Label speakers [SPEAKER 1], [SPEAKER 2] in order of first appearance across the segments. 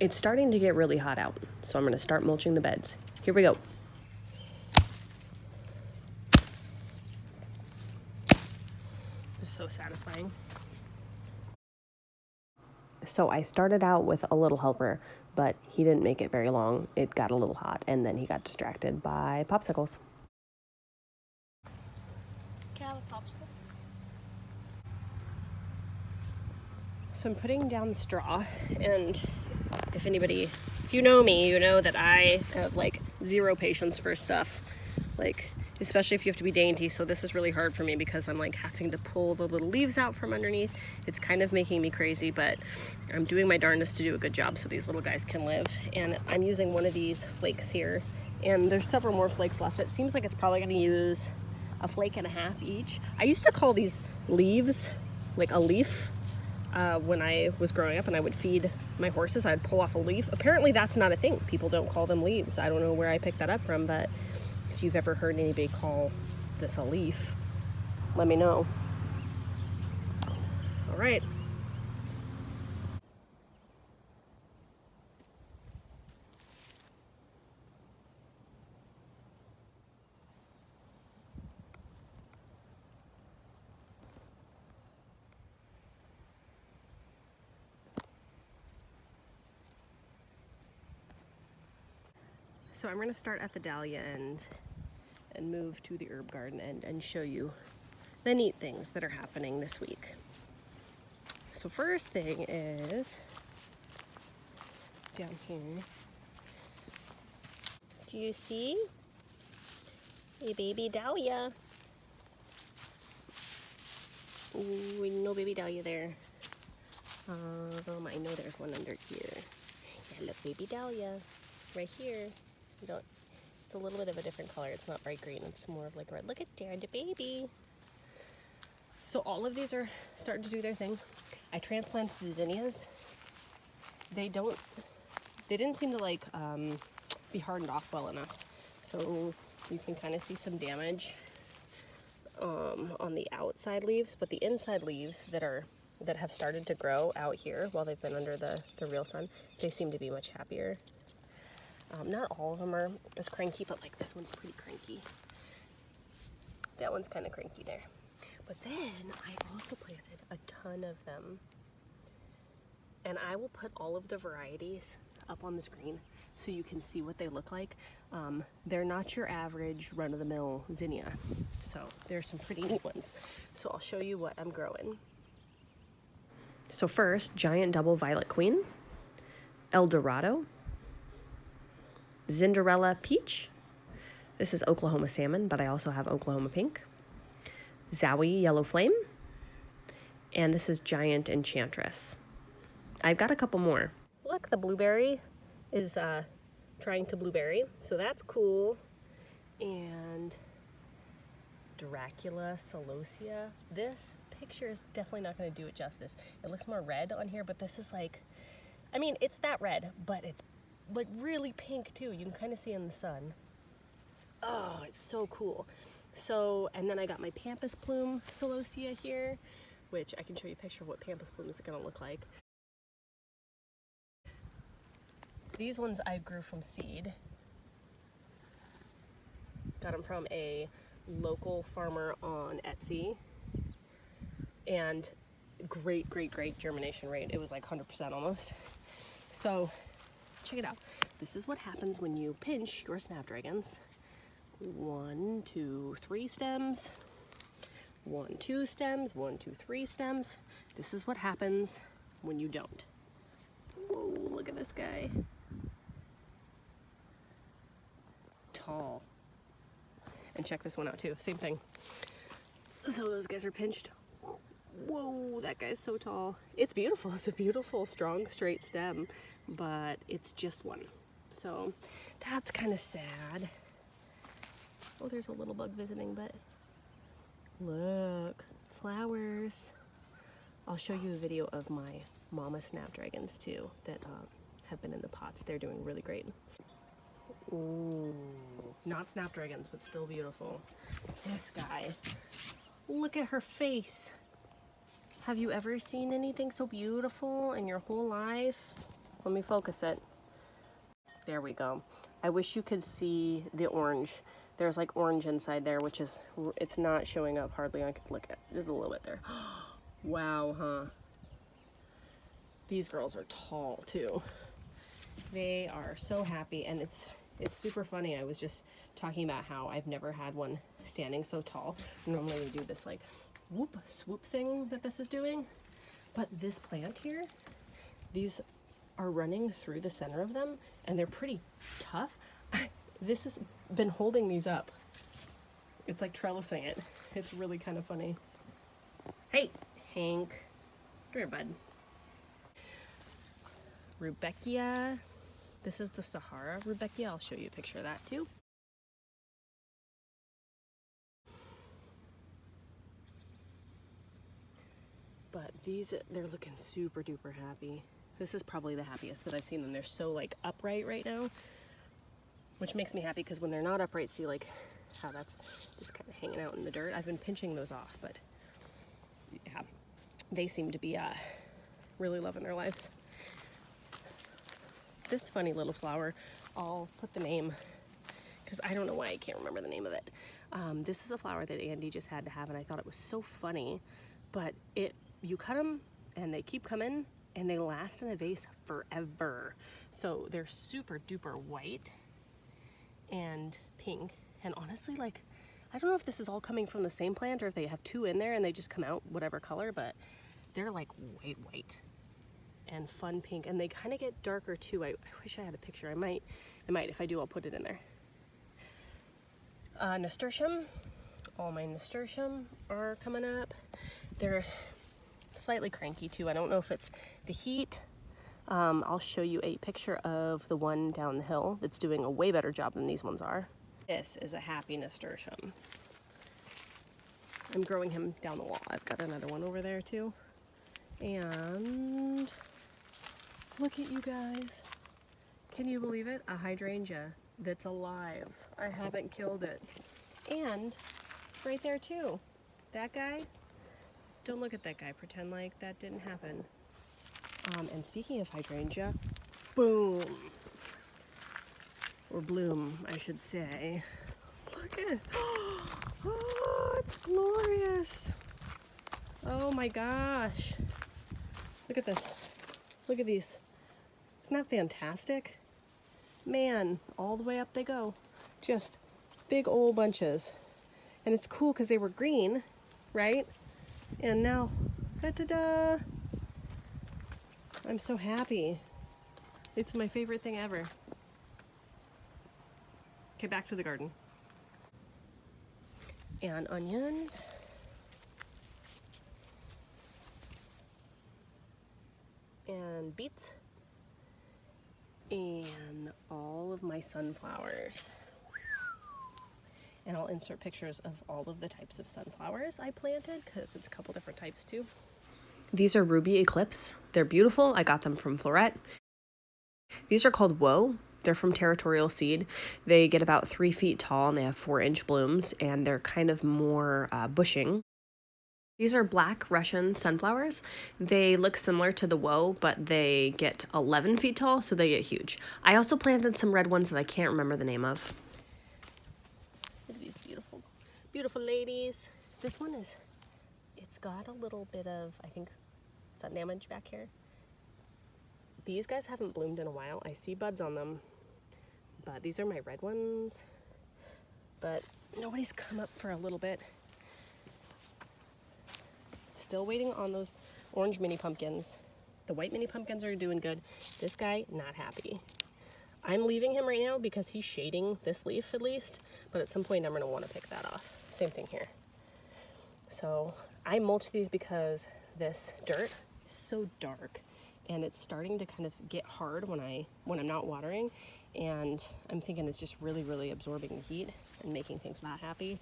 [SPEAKER 1] It's starting to get really hot out, so I'm going to start mulching the beds. Here we go. This is so satisfying. So I started out with a little helper, but he didn't make it very long. It got a little hot, and then he got distracted by popsicles. Can I have a popsicle? So I'm putting down the straw, and if you know me, you know that I have like zero patience for stuff, like especially if you have to be dainty. So this is really hard for me because I'm like having to pull the little leaves out from underneath. It's kind of making me crazy, but I'm doing my darndest to do a good job so these little guys can live. And I'm using one of these flakes here, and there's several more flakes left. It seems like it's probably gonna use a flake and a half each. I used to call these leaves like a leaf. When I was growing up and I would feed my horses, I'd pull off a leaf. Apparently that's not a thing. People don't call them leaves. I don't know where I picked that up from, but if you've ever heard anybody call this a leaf, let me know. All right. So I'm going to start at the Dahlia end and move to the herb garden end and show you the neat things that are happening this week. So first thing is down here. Do you see a baby Dahlia? Ooh, no baby Dahlia there. I know there's one under here. Yeah, look, baby Dahlia right here. It's a little bit of a different color. It's not bright green. It's more of like a red. Look at there, the baby. So all of these are starting to do their thing. I transplanted the zinnias. They didn't seem to like be hardened off well enough. So you can kind of see some damage on the outside leaves, but the inside leaves that have started to grow out here while they've been under the real sun, they seem to be much happier. Not all of them are as cranky, but like this one's pretty cranky. That one's kind of cranky there. But then I also planted a ton of them. And I will put all of the varieties up on the screen so you can see what they look like. They're not your average run-of-the-mill zinnia. So there's some pretty neat ones. So I'll show you what I'm growing. So first, giant double violet queen, El Dorado, Cinderella peach. This is Oklahoma salmon, but I also have Oklahoma pink. Zowie yellow flame. And this is giant enchantress. I've got a couple more. Look, the blueberry is trying to blueberry, so that's cool. And Dracula Celosia. This picture is definitely not going to do it justice. It looks more red on here, but this is like, I mean, it's that red, but it's like really pink too. You can kind of see in the sun. Oh, it's so cool. So, and then I got my Pampus Plume Celosia here, which I can show you a picture of what Pampus Plume is going to look like. These ones I grew from seed. Got them from a local farmer on Etsy. And great germination rate. It was like 100% almost. So check it out. This is what happens when you pinch your snapdragons. 1, 2, 3 stems. 1, 2 stems. 1, 2, 3 stems. This is what happens when you don't. Whoa, look at this guy. Tall. And check this one out too. Same thing. So those guys are pinched. Whoa, that guy's so tall. It's beautiful. It's a beautiful, strong, straight stem, but it's just one. So that's kind of sad. Oh, there's a little bug visiting, but look, flowers. I'll show you a video of my mama snapdragons too that have been in the pots. They're doing really great. Ooh, not snapdragons, but still beautiful. This guy, look at her face. Have you ever seen anything so beautiful in your whole life? Let me focus it. There we go. I wish you could see the orange. There's like orange inside there, which is, it's not showing up hardly. I could look at just a little bit there. Wow, huh? These girls are tall too. They are so happy, and it's super funny. I was just talking about how I've never had one standing so tall. Normally we do this like whoop swoop thing that this is doing, but this plant here, these are running through the center of them, and they're pretty tough. This has been holding these up. It's like trellising it. It's really kind of funny. Hey, Hank. Come here, bud. Rudbeckia. This is the Sahara Rudbeckia. I'll show you a picture of that too. But these, they're looking super duper happy. This is probably the happiest that I've seen them. They're so like upright right now, which makes me happy because when they're not upright, see like how that's just kind of hanging out in the dirt. I've been pinching those off, but yeah, they seem to be really loving their lives. This funny little flower, I'll put the name, because I don't know why I can't remember the name of it. This is a flower that Andy just had to have, and I thought it was so funny, but you cut them and they keep coming and they last in a vase forever. So they're super duper white and pink, and honestly, like, I don't know if this is all coming from the same plant or if they have two in there and they just come out whatever color, but they're like white and fun pink, and they kind of get darker too. I wish I had a picture. I might. If I do, I'll put it in there. Nasturtium. All my nasturtium are coming up. They're slightly cranky too. I don't know if it's the heat. I'll show you a picture of the one down the hill that's doing a way better job than these ones are. This is a happy nasturtium. I'm growing him down the wall. I've got another one over there too. And look at you guys. Can you believe it? A hydrangea that's alive. I haven't killed it. And right there too, that guy. Don't look at that guy. Pretend like that didn't happen. And speaking of hydrangea, boom. Or bloom, I should say. Look at it. Oh, it's glorious. Oh my gosh. Look at this. Look at these. Isn't that fantastic? Man, all the way up they go. Just big old bunches. And it's cool because they were green, right? And now, da-da-da. I'm so happy. It's my favorite thing ever. Okay, back to the garden. And onions. And beets. And all of my sunflowers. And I'll insert pictures of all of the types of sunflowers I planted, because it's a couple different types too. These are Ruby Eclipse. They're beautiful. I got them from Floret. These are called Woe. They're from Territorial Seed. They get about 3 feet tall and they have 4-inch blooms, and they're kind of more bushing. These are black Russian sunflowers. They look similar to the Woe, but they get 11 feet tall, so they get huge. I also planted some red ones that I can't remember the name of. Look at these beautiful, beautiful ladies. This one is, it's got a little bit of, I think, sun damage back here. These guys haven't bloomed in a while. I see buds on them, but these are my red ones. But nobody's come up for a little bit. Still waiting on those orange mini pumpkins. The white mini pumpkins are doing good. This guy, not happy. I'm leaving him right now because he's shading this leaf at least, but at some point I'm gonna wanna pick that off. Same thing here. So I mulch these because this dirt is so dark and it's starting to kind of get hard when I'm not watering, and I'm thinking it's just really, really absorbing the heat and making things not happy.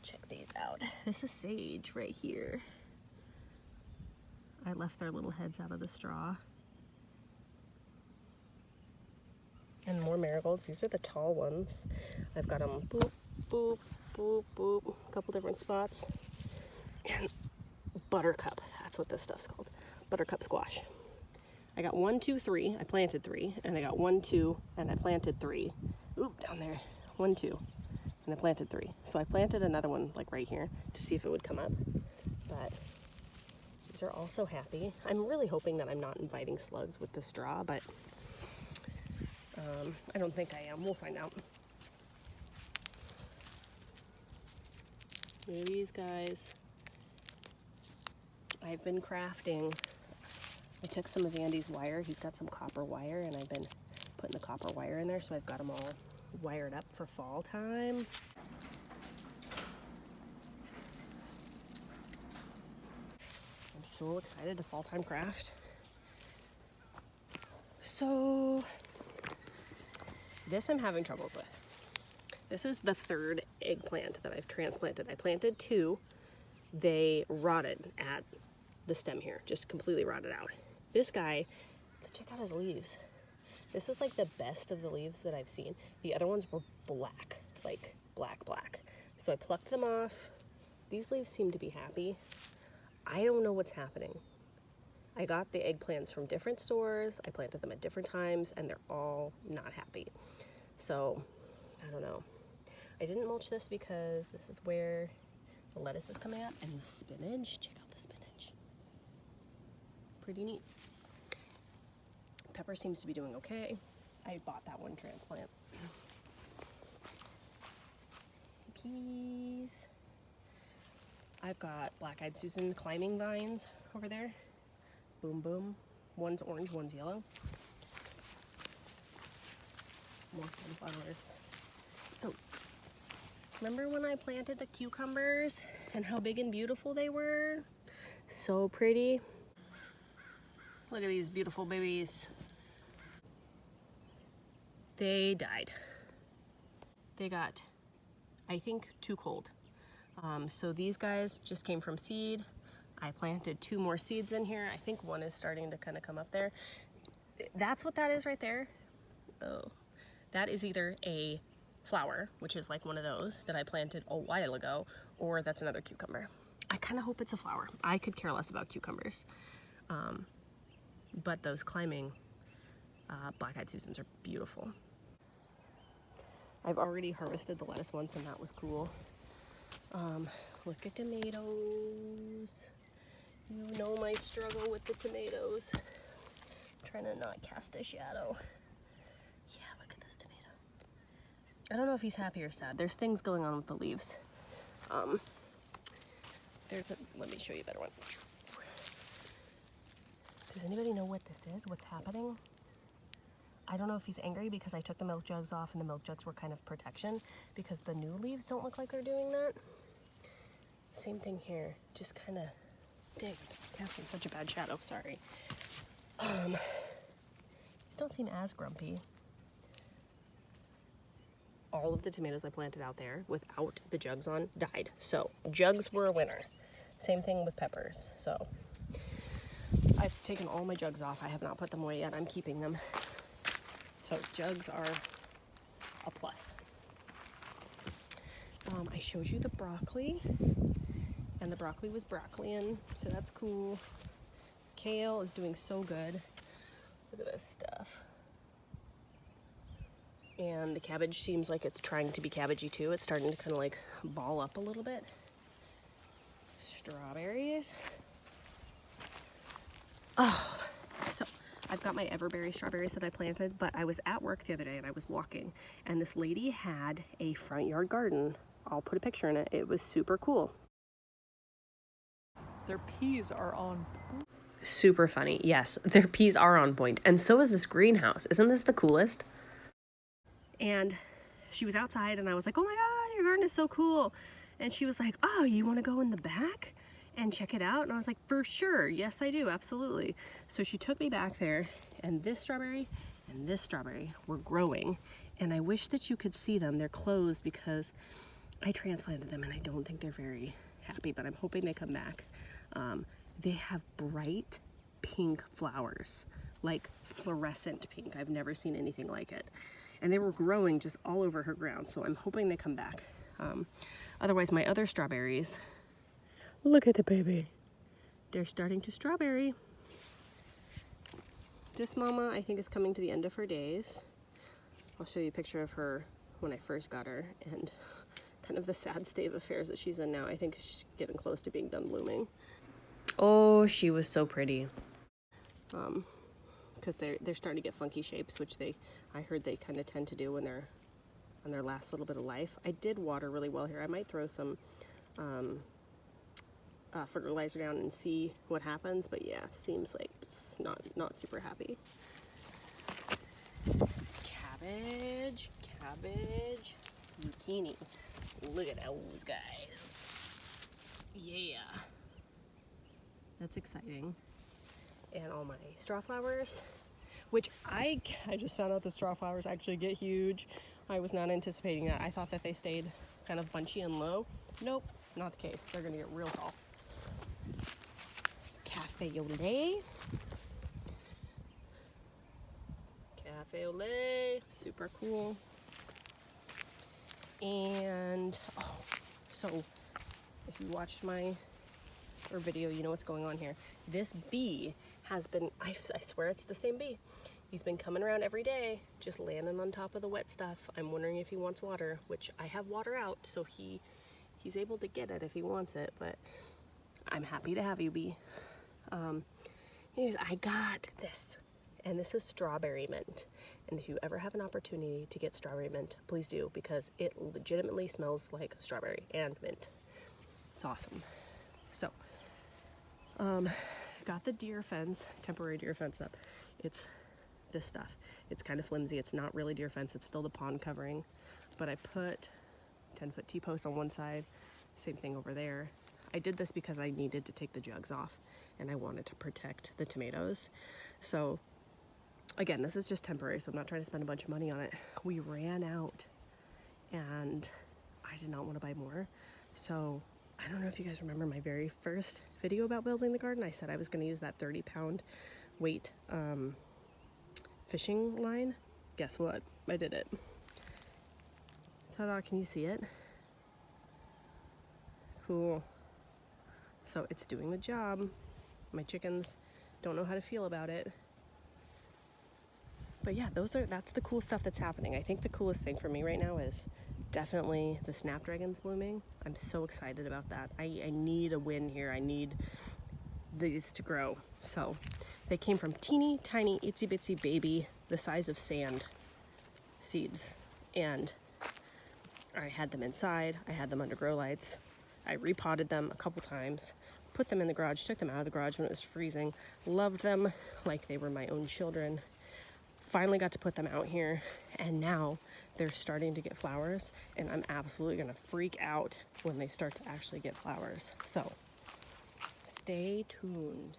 [SPEAKER 1] Check these out. This is sage right here. I left their little heads out of the straw. And more marigolds. These are the tall ones. I've got them boop, boop, boop, boop, a couple different spots. And buttercup, that's what this stuff's called. Buttercup squash. I got 1, 2, 3. I planted 3, and I got 1, 2, and I planted 3. Oop, down there. 1, 2, and I planted 3. So I planted another one like right here to see if it would come up. But these are all so happy. I'm really hoping that I'm not inviting slugs with the straw, but I don't think I am. We'll find out. These guys, I've been crafting. I took some of Andy's wire. He's got some copper wire, and I've been putting the copper wire in there, so I've got them all wired up for fall time. I'm so excited to fall time craft. So this I'm having troubles with. This is the 3rd eggplant that I've transplanted. I planted 2. They rotted at the stem here, just completely rotted out. This guy, check out his leaves. This is like the best of the leaves that I've seen. The other ones were black, like black. So I plucked them off. These leaves seem to be happy. I don't know what's happening. I got the eggplants from different stores. I planted them at different times, and they're all not happy. So I don't know. I didn't mulch this because this is where the lettuce is coming up, and the spinach. Check out the spinach. Pretty neat. Pepper seems to be doing okay. I bought that one transplant. Peas. I've got black-eyed Susan climbing vines over there. Boom, boom. One's orange, one's yellow. More sunflowers. So, remember when I planted the cucumbers and how big and beautiful they were? So pretty. Look at these beautiful babies. They died. They got, I think, too cold. So these guys just came from seed. I planted 2 more seeds in here. I think one is starting to kind of come up there. That's what that is right there. Oh, that is either a flower, which is like one of those that I planted a while ago, or that's another cucumber. I kind of hope it's a flower. I could care less about cucumbers. But those climbing black-eyed Susans are beautiful. I've already harvested the lettuce once, and that was cool. Look at tomatoes. You know my struggle with the tomatoes. I'm trying to not cast a shadow. Yeah, look at this tomato. I don't know if he's happy or sad. There's things going on with the leaves. Let me show you a better one. Does anybody know what this is? What's happening? I don't know if he's angry because I took the milk jugs off, and the milk jugs were kind of protection, because the new leaves don't look like they're doing that. Same thing here. Just kind of, dang, I'm just casting such a bad shadow. Sorry. These don't seem as grumpy. All of the tomatoes I planted out there without the jugs on died. So jugs were a winner. Same thing with peppers. So I've taken all my jugs off. I have not put them away yet. I'm keeping them. So jugs are a plus. I showed you the broccoli, and the broccoli was broccolian, so that's cool. Kale is doing so good. Look at this stuff. And the cabbage seems like it's trying to be cabbagey too. It's starting to kind of like ball up a little bit. Strawberries. Oh, so I've got my everberry strawberries that I planted, but I was at work the other day and I was walking, and this lady had a front yard garden. I'll put a picture in it. It was super cool.
[SPEAKER 2] Their peas are on.
[SPEAKER 1] Super funny. Yes, their peas are on point. And so is this greenhouse. Isn't this the coolest? And she was outside and I was like, oh my God, your garden is so cool. And she was like, oh, you want to go in the back and check it out? And I was like, for sure. Yes, I do. Absolutely. So she took me back there, and this strawberry and this strawberry were growing. And I wish that you could see them. They're closed because I transplanted them and I don't think they're very happy, but I'm hoping they come back. They have bright pink flowers, like fluorescent pink. I've never seen anything like it. And they were growing just all over her ground, so I'm hoping they come back. Otherwise, my other strawberries, look at the baby. They're starting to strawberry. Mama, I think, is coming to the end of her days. I'll show you a picture of her when I first got her, and kind of the sad state of affairs that she's in now. I think she's getting close to being done blooming. Oh, she was so pretty. Because they're starting to get funky shapes, which I heard they kind of tend to do when they're on their last little bit of life. I did water really well here. I might throw some fertilizer down and see what happens, but yeah, seems like not super happy. Cabbage, zucchini. Look at those guys. Yeah, that's exciting. And all my straw flowers, which I just found out the straw flowers actually get huge. I was not anticipating that. I thought that they stayed kind of bunchy and low. Nope, not the case. They're gonna get real tall. Cafe au lait. Cafe au lait, super cool. And, so if you watched my video, you know what's going on here. This bee has been, I swear it's the same bee. He's been coming around every day, just landing on top of the wet stuff. I'm wondering if he wants water, which I have water out, so he's able to get it if he wants it, but I'm happy to have you, bee. Anyways, I got this, and this is strawberry mint. And if you ever have an opportunity to get strawberry mint, please do, because it legitimately smells like strawberry and mint. It's awesome. So, got the deer fence, temporary deer fence up. It's this stuff. It's kind of flimsy. It's not really deer fence. It's still the pond covering, but I put 10-foot T-post on one side, same thing over there. I did this because I needed to take the jugs off and I wanted to protect the tomatoes. So again, this is just temporary, so I'm not trying to spend a bunch of money on it. We ran out and I did not want to buy more. So I don't know if you guys remember my very first video about building the garden. I said I was going to use that 30-pound weight fishing line. Guess what? I did it. Ta-da, can you see it? Cool. So it's doing the job. My chickens don't know how to feel about it. But yeah, that's the cool stuff that's happening. I think the coolest thing for me right now is definitely the Snapdragons blooming. I'm so excited about that. I need a win here. I need these to grow. So they came from teeny tiny itsy bitsy baby, the size of sand seeds. And I had them inside. I had them under grow lights. I repotted them a couple times, put them in the garage, took them out of the garage when it was freezing, loved them like they were my own children. Finally got to put them out here, and now they're starting to get flowers, and I'm absolutely gonna freak out when they start to actually get flowers. So stay tuned.